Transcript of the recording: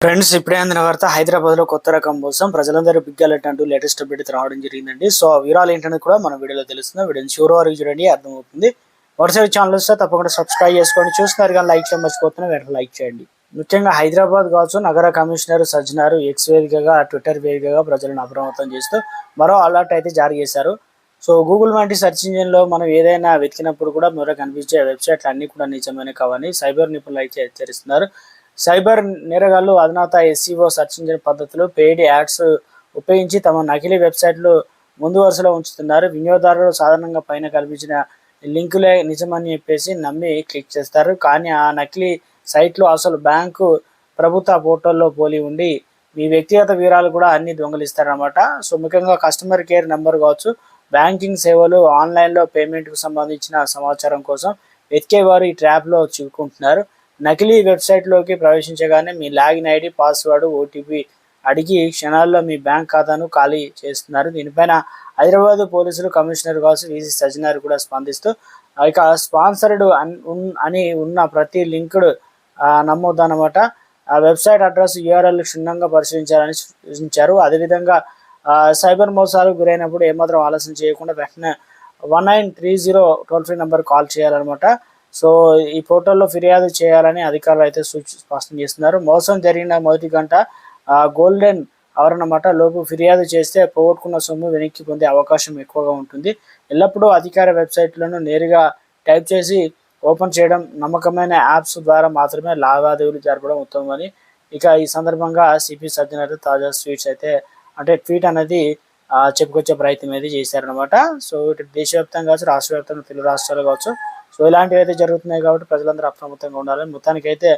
Friends, ఇప్పుడే అందిన వార్త. హైదరాబాద్ లో కొత్త రకం కోసం ప్రజలందరూ బిగ్ అలర్ట్ అంటూ లేటెస్ట్ అప్డేట్ రావడం జరిగిందండి. సో ఆ వివరాలు ఏంటనేది కూడా మన వీడియోలో తెలుస్తుంది. వీడియోని చివరి వరకు చూడండి, అర్థమవుతుంది. వాట్సాప్ ఛానల్ వస్తే తప్పకుండా సబ్స్క్రైబ్ చేసుకోండి. చూస్తున్నారు కానీ లైక్ చేయడం మర్చిపోతున్నా, వెంటనే లైక్ చేయండి. ముఖ్యంగా హైదరాబాద్ కావచ్చు, నగర కమిషనర్ సజ్జనార్ ఎక్స్ వేదికగా, ట్విట్టర్ వేదికగా ప్రజలను అప్రమత్తం చేస్తూ మరో అలర్ట్ అయితే జారీ చేశారు. సో గూగుల్ వంటి సెర్చ్ ఇంజిన్ లో మనం ఏదైనా వెతికినప్పుడు కూడా మొదట కనిపించే వెబ్సైట్లు అన్ని కూడా నిజమైన కావని సైబర్ నిపుణులు అయితే హెచ్చరిస్తున్నారు. సైబర్ నేరగాళ్లు అధునాత ఎస్ఈఓ సెర్చ్ ఇంజిన్ పద్ధతులు, పెయిడ్ యాడ్స్ ఉపయోగించి తమ నకిలీ వెబ్సైట్లు ముందు వరుసలో ఉంచుతున్నారు. వినియోగదారులు సాధారణంగా పైన కల్పించిన లింకులే నిజమని చెప్పేసి నమ్మి క్లిక్ చేస్తారు. కానీ ఆ నకిలీ సైట్లు అసలు బ్యాంకు, ప్రభుత్వ పోర్టల్లో పోలి ఉండి మీ వ్యక్తిగత వివరాలు కూడా అన్ని దొంగలిస్తారన్నమాట. సో ముఖ్యంగా కస్టమర్ కేర్ నెంబర్ కావచ్చు, బ్యాంకింగ్ సేవలు, ఆన్లైన్లో పేమెంట్కు సంబంధించిన సమాచారం కోసం వెతికేవారు ఈ ట్రాప్లో చిక్కుకుంటున్నారు. నకిలీ వెబ్సైట్లోకి ప్రవేశించగానే మీ లాగిన్ ఐడి, పాస్వర్డ్, ఓటీపీ అడిగి క్షణాల్లో మీ బ్యాంక్ ఖాతాను ఖాళీ చేస్తున్నారు. దీనిపైన హైదరాబాద్ పోలీసులు, కమిషనర్ కావచ్చు వీసీ సజ్జనార్ కూడా స్పందిస్తూ ఇక స్పాన్సర్డ్ అని ఉన్న ప్రతి లింక్డ్ నమ్మొద్దన్నమాట. ఆ వెబ్సైట్ అడ్రస్, యూఆర్ఎల్ క్షుణ్ణంగా పరిశీలించాలని సూచించారు. అదేవిధంగా సైబర్ మోసాలకు గురైనప్పుడు ఏమాత్రం ఆలస్యం చేయకుండా వెంటనే 1930 టోల్ ఫ్రీ నెంబర్ కాల్ చేయాలన్నమాట. సో ఈ పోర్టల్లో ఫిర్యాదు చేయాలని అధికారులు అయితే స్పష్టం చేస్తున్నారు. మోసం జరిగిన మొదటి గంట గోల్డెన్ అవర్ అన్నమాట. లోపు ఫిర్యాదు చేస్తే పోగొట్టుకున్న సొమ్ము వెనక్కి పొందే అవకాశం ఎక్కువగా ఉంటుంది. ఎల్లప్పుడూ అధికార వెబ్సైట్లను నేరుగా టైప్ చేసి ఓపెన్ చేయడం, నమ్మకమైన యాప్స్ ద్వారా మాత్రమే లావాదేవీలు జరపడం ఉత్తమమని ఇక ఈ సందర్భంగా సిపి సజ్జనార్ తాజా ట్వీట్ అనేది చెప్పుకొచ్చే ప్రయత్నం అయితే చేశారనమాట. సో ఇటు దేశవ్యాప్తంగా కావచ్చు, రాష్ట్ర వ్యాప్తంగా, తెలుగు రాష్ట్రాలు కావచ్చు, సో ఇలాంటివి అయితే జరుగుతున్నాయి కాబట్టి ప్రజలందరూ అప్రమత్తంగా ఉండాలని మొత్తానికైతే